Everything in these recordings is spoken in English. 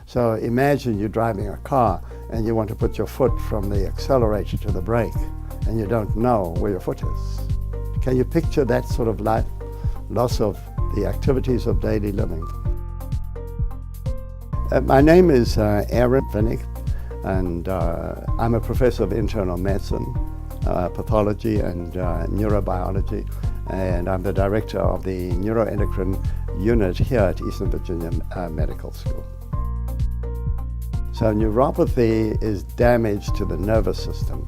So imagine you're driving a car and you want to put your foot from the accelerator to the brake and you don't know where your foot is. Can you picture that sort of life? Loss of the activities of daily living. My name is Vinik, and I'm a professor of internal medicine, pathology and neurobiology, and I'm the director of the neuroendocrine unit here at Eastern Virginia Medical School. So neuropathy is damage to the nervous system.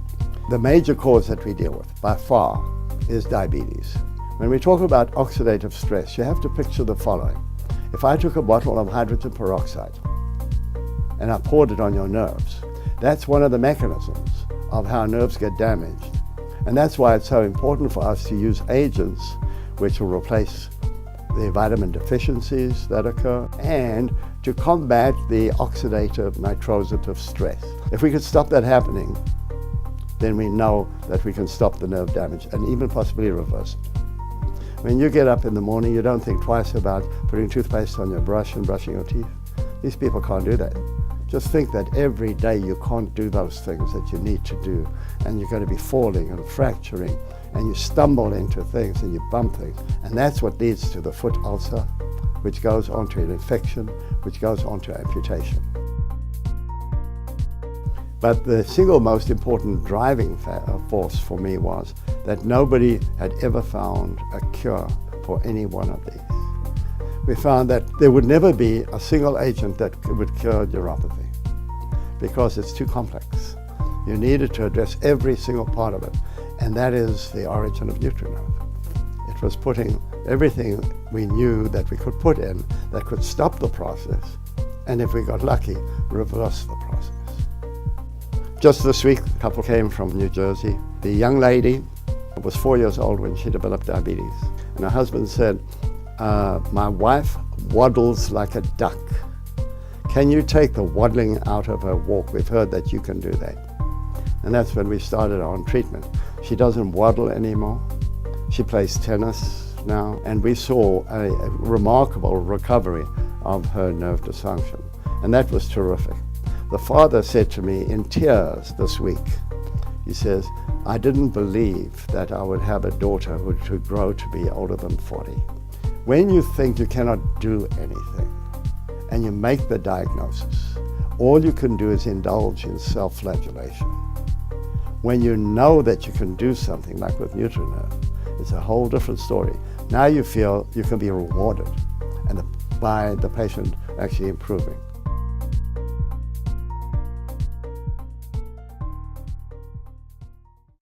The major cause that we deal with, by far, is diabetes. When we talk about oxidative stress, you have to picture the following. If I took a bottle of hydrogen peroxide and I poured it on your nerves, that's one of the mechanisms of how nerves get damaged. And that's why it's so important for us to use agents which will replace the vitamin deficiencies that occur and to combat the oxidative nitrosative stress. If we could stop that happening, then we know that we can stop the nerve damage and even possibly reverse it. When you get up in the morning, you don't think twice about putting toothpaste on your brush and brushing your teeth. These people can't do that. Just think that every day you can't do those things that you need to do, and you're going to be falling and fracturing, and you stumble into things and you bump things. And that's what leads to the foot ulcer, which goes on to an infection, which goes on to amputation. But the single most important driving force for me was that nobody had ever found a cure for any one of these. We found that there would never be a single agent that would cure neuropathy because it's too complex. You needed to address every single part of it, and that is the origin of NutriNerve. It was putting everything we knew that we could put in that could stop the process, and if we got lucky, reverse the process. Just this week, a couple came from New Jersey. The young lady was 4 years old when she developed diabetes, and her husband said, my wife waddles like a duck. Can you take the waddling out of her walk? We've heard that you can do that. And that's when we started on treatment. She doesn't waddle anymore. She plays tennis now, and we saw a remarkable recovery of her nerve dysfunction, and that was terrific. The father said to me in tears this week, he says, I didn't believe that I would have a daughter who would grow to be older than 40. When you think you cannot do anything and you make the diagnosis, all you can do is indulge in self-flagellation. When you know that you can do something, like with NutriNerve, it's a whole different story. Now you feel you can be rewarded by the patient actually improving.